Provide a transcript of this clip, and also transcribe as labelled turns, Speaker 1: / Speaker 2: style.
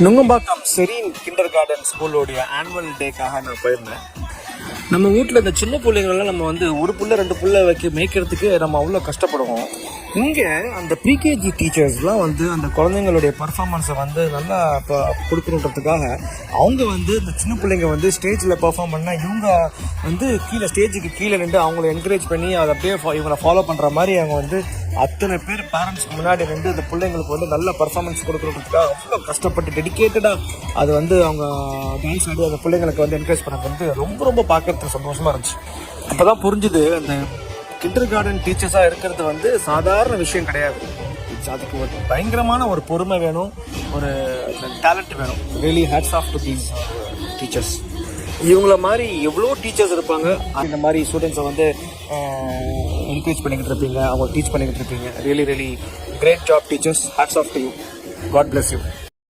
Speaker 1: Nungambakkam Serene kindergarten ஸ்கூலோடைய annual டேக்காக நான் போயிருந்தேன். நம்ம வீட்டில் இந்த சின்ன பிள்ளைங்களெல்லாம் நம்ம வந்து ஒரு புள்ள ரெண்டு புள்ள மேய்க்கிறதுக்கு நம்ம அவ்வளோ கஷ்டப்படுவோம். இங்கே அந்த ப்ரீகேஜி டீச்சர்ஸ்லாம் வந்து அந்த குழந்தைங்களுடைய பர்ஃபார்மன்ஸை வந்து நல்லா இப்போ கொடுக்கணுன்றதுக்காக அவங்க வந்து இந்த சின்ன பிள்ளைங்க வந்து ஸ்டேஜில் பர்ஃபார்ம் பண்ணால் இவங்க வந்து ஸ்டேஜுக்கு கீழே நின்று அவங்கள என்கரேஜ் பண்ணி அதை அப்படியே இவங்களை ஃபாலோ பண்ணுற மாதிரி அவங்க வந்து அத்தனை பேர் பேரண்ட்ஸ்க்கு முன்னாடி நின்று இந்த பிள்ளைங்களுக்கு வந்து நல்ல பர்ஃபார்மன்ஸ் கொடுக்கணுன்றதுக்காக அவ்வளோ கஷ்டப்பட்டு டெடிக்கேட்டடாக அது வந்து அவங்க டான்ஸ் ஆடி அந்த பிள்ளைங்களுக்கு வந்து என்கரேஜ் பண்ணது வந்து ரொம்ப ரொம்ப பார்க்கறதுக்கு சந்தோஷமாக இருந்துச்சு. அப்போ தான் புரிஞ்சுது அந்த கிண்டர் கார்டன் டீச்சர்ஸாக இருக்கிறது வந்து சாதாரண விஷயம் கிடையாது. அதுக்கு ஒரு பயங்கரமான ஒரு பொறுமை வேணும், ஒரு டேலண்ட் வேணும். Really hats off to these teachers. இவங்கள மாதிரி எவ்வளோ டீச்சர்ஸ் இருப்பாங்க. இந்த மாதிரி ஸ்டூடெண்ட்ஸை வந்து என்கரேஜ் பண்ணிக்கிட்டு இருப்பீங்க, அவங்க டீச் பண்ணிக்கிட்டு இருப்பீங்க. Really great job teachers. Hats off to you. God bless you.